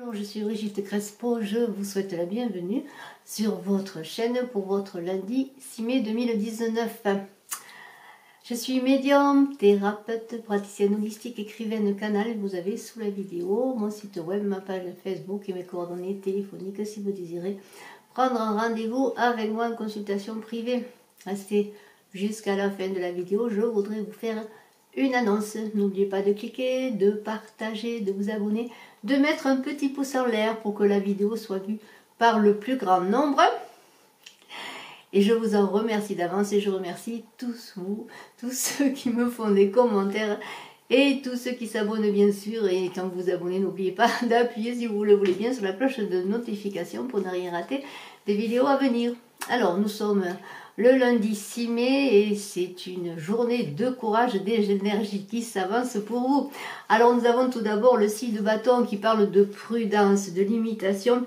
Bonjour, je suis Brigitte Crespo, je vous souhaite la bienvenue sur votre chaîne pour votre lundi 6 mai 2019. Je suis médium, thérapeute, praticienne holistique, écrivaine canal. Vous avez sous la vidéo mon site web, ma page Facebook et mes coordonnées téléphoniques si vous désirez prendre un rendez-vous avec moi en consultation privée. Restez jusqu'à la fin de la vidéo, je voudrais vous faire une annonce. N'oubliez pas de cliquer, de partager, de vous abonner, de mettre un petit pouce en l'air pour que la vidéo soit vue par le plus grand nombre. Et je vous en remercie d'avance et je remercie tous vous, tous ceux qui me font des commentaires et tous ceux qui s'abonnent bien sûr. Et quand vous vous abonnez, n'oubliez pas d'appuyer si vous le voulez bien sur la cloche de notification pour ne rien rater des vidéos à venir. Alors nous sommes le lundi 6 mai et c'est une journée de courage, des énergies qui s'avancent pour vous. Alors nous avons tout d'abord le 6 de bâton qui parle de prudence, de limitation,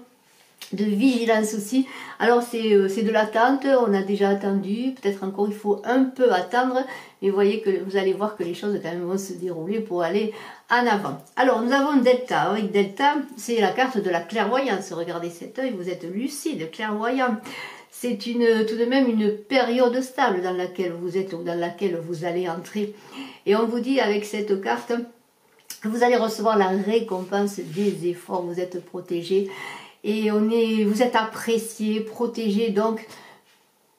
de vigilance aussi. Alors c'est de l'attente, on a déjà attendu, peut-être encore il faut un peu attendre, mais vous allez voir que les choses quand même vont se dérouler pour aller en avant. Alors nous avons Delta, avec Delta c'est la carte de la clairvoyance, regardez cet œil, vous êtes lucide, clairvoyant. C'est tout de même une période stable dans laquelle vous êtes ou dans laquelle vous allez entrer. Et on vous dit avec cette carte que vous allez recevoir la récompense des efforts, vous êtes protégé. Et vous êtes apprécié, protégé, donc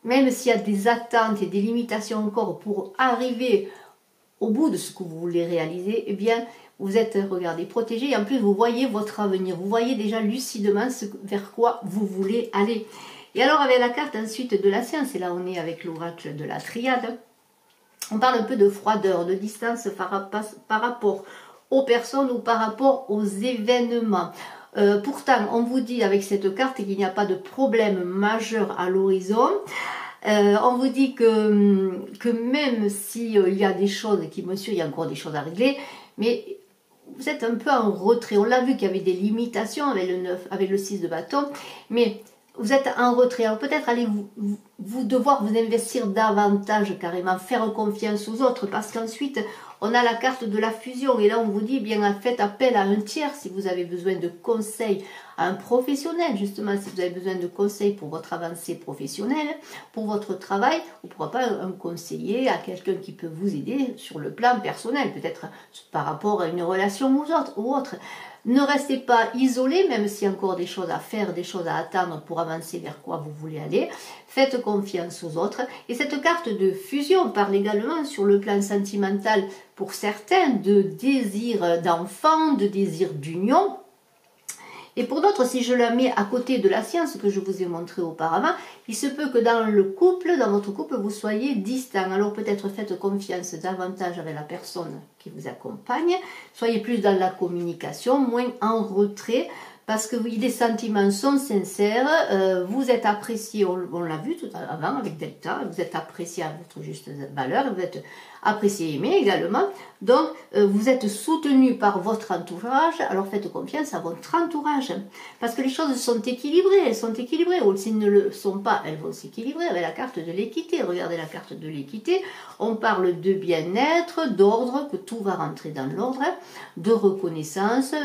même s'il y a des attentes et des limitations encore pour arriver au bout de ce que vous voulez réaliser, eh bien vous êtes, regardez, protégé et en plus vous voyez votre avenir, vous voyez déjà lucidement vers quoi vous voulez aller. Et alors avec la carte ensuite de la science, et là on est avec l'oracle de la triade, on parle un peu de froideur, de distance par rapport aux personnes ou par rapport aux événements. Pourtant, on vous dit avec cette carte qu'il n'y a pas de problème majeur à l'horizon. On vous dit que même s'il y a des choses qui, monsieur, il y a encore des choses à régler, mais vous êtes un peu en retrait. On l'a vu qu'il y avait des limitations avec le 9, avec le 6 de bâton, mais vous êtes en retrait. Alors peut-être allez-vous devoir vous investir davantage, carrément, faire confiance aux autres, parce qu'ensuite, on a la carte de la fusion. Et là, on vous dit, bien, faites appel à un tiers si vous avez besoin de conseils, à un professionnel, justement, si vous avez besoin de conseils pour votre avancée professionnelle, pour votre travail, ou pourquoi pas un conseiller, à quelqu'un qui peut vous aider sur le plan personnel, peut-être par rapport à une relation ou autre. Ne restez pas isolé, même s'il y a encore des choses à faire, des choses à attendre pour avancer vers quoi vous voulez aller. Faites confiance aux autres. Et cette carte de fusion parle également sur le plan sentimental, pour certains, de désir d'enfant, de désir d'union. Et pour d'autres, si je la mets à côté de la science que je vous ai montré auparavant, il se peut que dans votre couple, vous soyez distant. Alors peut-être faites confiance davantage avec la personne qui vous accompagne. Soyez plus dans la communication, moins en retrait, parce que oui, les sentiments sont sincères. Vous êtes apprécié, on l'a vu tout avant avec Delta, vous êtes apprécié à votre juste valeur, vous êtes apprécié et aimé également. Donc, vous êtes soutenu par votre entourage, alors faites confiance à votre entourage. Parce que les choses sont équilibrées, elles sont équilibrées. Ou s'ils ne le sont pas, elles vont s'équilibrer avec la carte de l'équité. Regardez la carte de l'équité, on parle de bien-être, d'ordre, que tout va rentrer dans l'ordre, de reconnaissance,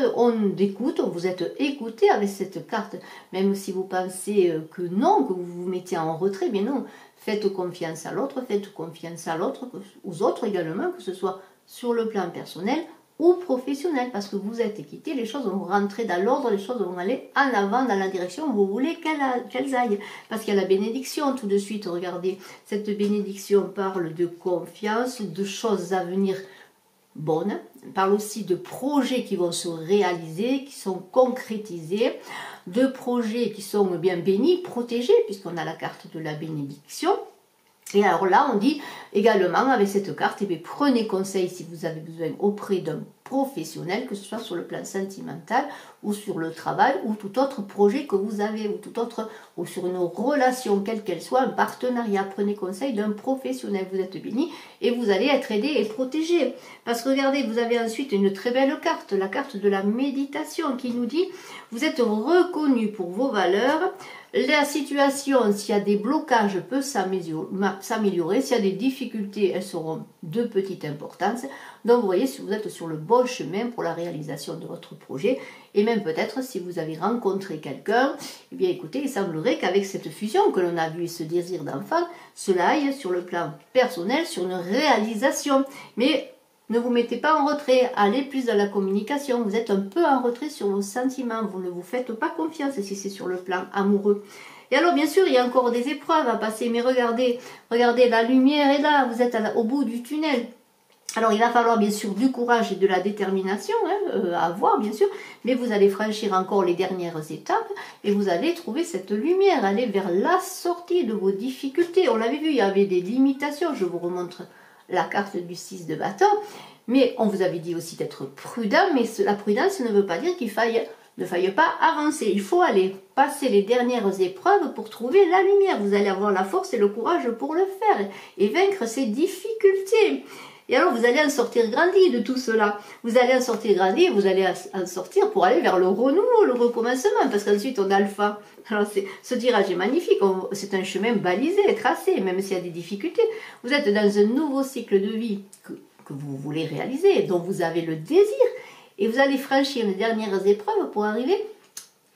d'écoute, vous êtes écouté avec cette carte. Même si vous pensez que non, que vous vous mettez en retrait, mais non. Faites confiance à l'autre, faites confiance à l'autre, aux autres également, que ce soit sur le plan personnel ou professionnel, parce que vous êtes équité, les choses vont rentrer dans l'ordre, les choses vont aller en avant dans la direction où vous voulez qu'elles aillent. Parce qu'il y a la bénédiction tout de suite, regardez, cette bénédiction parle de confiance, de choses à venir bonnes, parle aussi de projets qui vont se réaliser, qui sont concrétisés, de projets qui sont bien bénis, protégés, puisqu'on a la carte de la bénédiction. Et alors là, on dit également avec cette carte, prenez conseil si vous avez besoin auprès d'un professionnel, que ce soit sur le plan sentimental ou sur le travail ou tout autre projet que vous avez ou sur une relation quelle qu'elle soit, un partenariat. Prenez conseil d'un professionnel, vous êtes béni et vous allez être aidé et protégé. Parce que regardez, vous avez ensuite une très belle carte, la carte de la méditation qui nous dit vous êtes reconnu pour vos valeurs. La situation, s'il y a des blocages, peut s'améliorer. S'il y a des difficultés, elles seront de petite importance. Donc vous voyez si vous êtes sur le bon chemin pour la réalisation de votre projet. Et même peut-être si vous avez rencontré quelqu'un, eh bien écoutez, il semblerait qu'avec cette fusion que l'on a vue, ce désir d'enfant, cela aille sur le plan personnel, sur une réalisation. Mais ne vous mettez pas en retrait, allez plus dans la communication. Vous êtes un peu en retrait sur vos sentiments, vous ne vous faites pas confiance si c'est sur le plan amoureux. Et alors bien sûr, il y a encore des épreuves à passer, mais regardez, la lumière est là, vous êtes au bout du tunnel. Alors il va falloir bien sûr du courage et de la détermination à avoir bien sûr, mais vous allez franchir encore les dernières étapes et vous allez trouver cette lumière, aller vers la sortie de vos difficultés. On l'avait vu, il y avait des limitations, je vous remontre la carte du 6 de bâton, mais on vous avait dit aussi d'être prudent, mais la prudence ne veut pas dire qu'il ne faille pas avancer. Il faut aller passer les dernières épreuves pour trouver la lumière. Vous allez avoir la force et le courage pour le faire et vaincre ces difficultés. Et alors vous allez en sortir grandi de tout cela. Vous allez en sortir grandi et vous allez en sortir pour aller vers le renouveau, le recommencement. Parce qu'ensuite on a le fa. Alors ce tirage est magnifique. C'est un chemin balisé, tracé, même s'il y a des difficultés. Vous êtes dans un nouveau cycle de vie que vous voulez réaliser, dont vous avez le désir. Et vous allez franchir les dernières épreuves pour arriver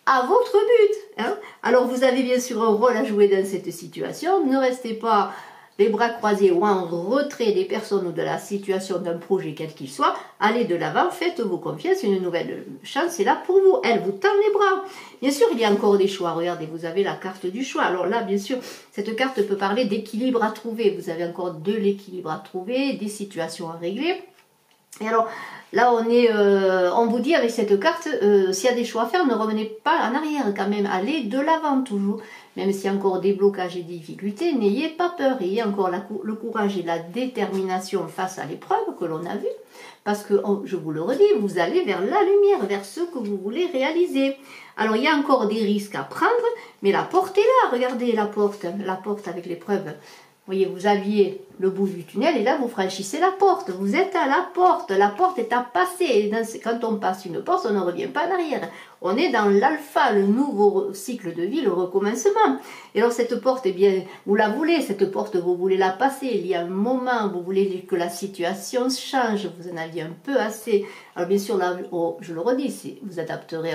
à votre but. Alors vous avez bien sûr un rôle à jouer dans cette situation. Ne restez pas les bras croisés ou en retrait des personnes ou de la situation d'un projet quel qu'il soit. Allez de l'avant, faites-vous confiance, une nouvelle chance est là pour vous. Elle vous tend les bras. Bien sûr, il y a encore des choix. Regardez, vous avez la carte du choix. Alors là, bien sûr, cette carte peut parler d'équilibre à trouver. Vous avez encore de l'équilibre à trouver, des situations à régler. Et alors, là, on vous dit avec cette carte, s'il y a des choix à faire, ne revenez pas en arrière quand même, allez de l'avant toujours. Même s'il y a encore des blocages et des difficultés, n'ayez pas peur, ayez encore le courage et la détermination face à l'épreuve que l'on a vue. Parce que, je vous le redis, vous allez vers la lumière, vers ce que vous voulez réaliser. Alors, il y a encore des risques à prendre, mais la porte est là, regardez la porte avec l'épreuve. Vous voyez, vous aviez le bout du tunnel et là, vous franchissez la porte. Vous êtes à la porte est à passer. Et quand on passe une porte, on ne revient pas en arrière. On est dans l'alpha, le nouveau cycle de vie, le recommencement. Et alors, cette porte, eh bien, vous la voulez, cette porte, vous voulez la passer. Il y a un moment, vous voulez que la situation change. Vous en aviez un peu assez. Alors, bien sûr, là, je le redis, vous adapterez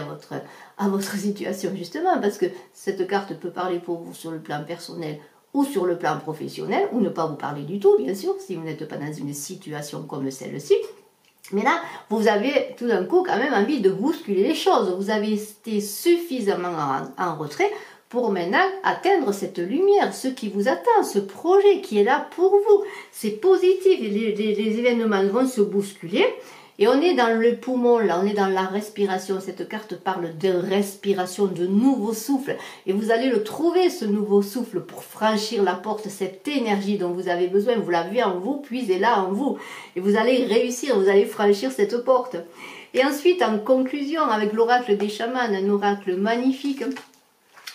à votre situation, justement, parce que cette carte peut parler pour vous sur le plan personnel ou sur le plan professionnel, ou ne pas vous parler du tout, bien sûr, si vous n'êtes pas dans une situation comme celle-ci. Mais là, vous avez tout d'un coup quand même envie de bousculer les choses. Vous avez été suffisamment en retrait pour maintenant atteindre cette lumière, ce qui vous attend, ce projet qui est là pour vous. C'est positif, les événements vont se bousculer. Et on est dans le poumon, là, on est dans la respiration. Cette carte parle de respiration, de nouveau souffle. Et vous allez le trouver, ce nouveau souffle, pour franchir la porte, cette énergie dont vous avez besoin. Vous l'avez en vous, puisez-la en vous. Et vous allez réussir, vous allez franchir cette porte. Et ensuite, en conclusion, avec l'oracle des chamans, un oracle magnifique,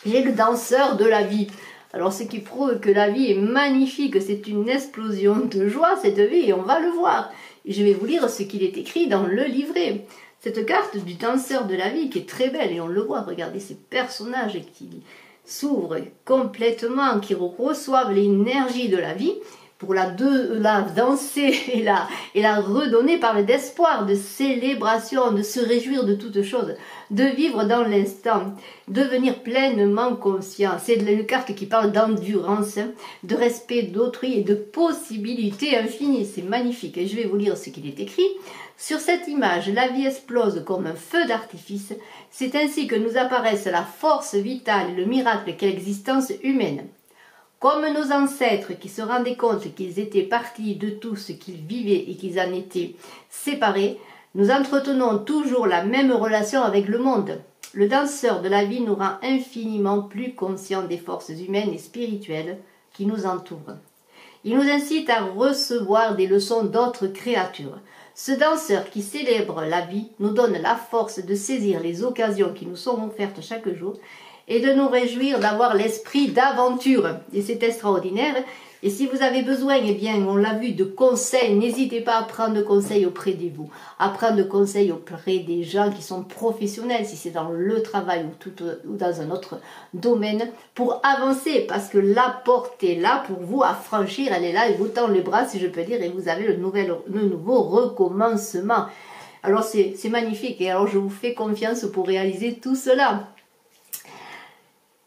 j'ai le danseur de la vie. Alors, ce qui prouve que la vie est magnifique, c'est une explosion de joie, cette vie, et on va le voir. Et je vais vous lire ce qu'il est écrit dans le livret. Cette carte du danseur de la vie qui est très belle, et on le voit, regardez ces personnages qui s'ouvrent complètement, qui reçoivent l'énergie de la vie pour la danser et la redonner par d'espoir, de célébration, de se réjouir de toutes choses, de vivre dans l'instant, devenir pleinement conscient. C'est une carte qui parle d'endurance, de respect d'autrui et de possibilités infinies. C'est magnifique. Et je vais vous lire ce qu'il est écrit. Sur cette image, la vie explose comme un feu d'artifice. C'est ainsi que nous apparaissent la force vitale et le miracle qu'est l'existence humaine. Comme nos ancêtres qui se rendaient compte qu'ils étaient partis de tout ce qu'ils vivaient et qu'ils en étaient séparés, nous entretenons toujours la même relation avec le monde. Le danseur de la vie nous rend infiniment plus conscients des forces humaines et spirituelles qui nous entourent. Il nous incite à recevoir des leçons d'autres créatures. Ce danseur qui célèbre la vie nous donne la force de saisir les occasions qui nous sont offertes chaque jour et de nous réjouir d'avoir l'esprit d'aventure. Et c'est extraordinaire. Et si vous avez besoin, eh bien, on l'a vu, de conseils, n'hésitez pas à prendre conseil auprès de vous, à prendre conseil auprès des gens qui sont professionnels, si c'est dans le travail ou dans un autre domaine, pour avancer, parce que la porte est là pour vous à franchir, elle est là, et vous tend les bras, si je peux dire, et vous avez le nouveau recommencement. Alors c'est magnifique, et alors je vous fais confiance pour réaliser tout cela.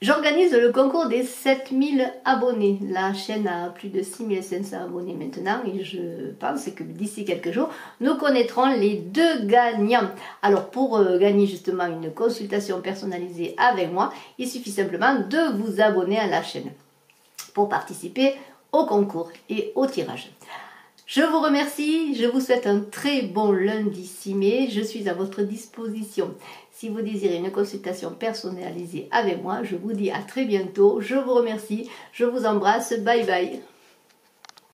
J'organise le concours des 7000 abonnés. La chaîne a plus de 6500 abonnés maintenant et je pense que d'ici quelques jours, nous connaîtrons les 2 gagnants. Alors pour gagner justement une consultation personnalisée avec moi, il suffit simplement de vous abonner à la chaîne pour participer au concours et au tirage. Je vous remercie, je vous souhaite un très bon lundi 6 mai, je suis à votre disposition. Si vous désirez une consultation personnalisée avec moi, je vous dis à très bientôt, je vous remercie, je vous embrasse, bye bye.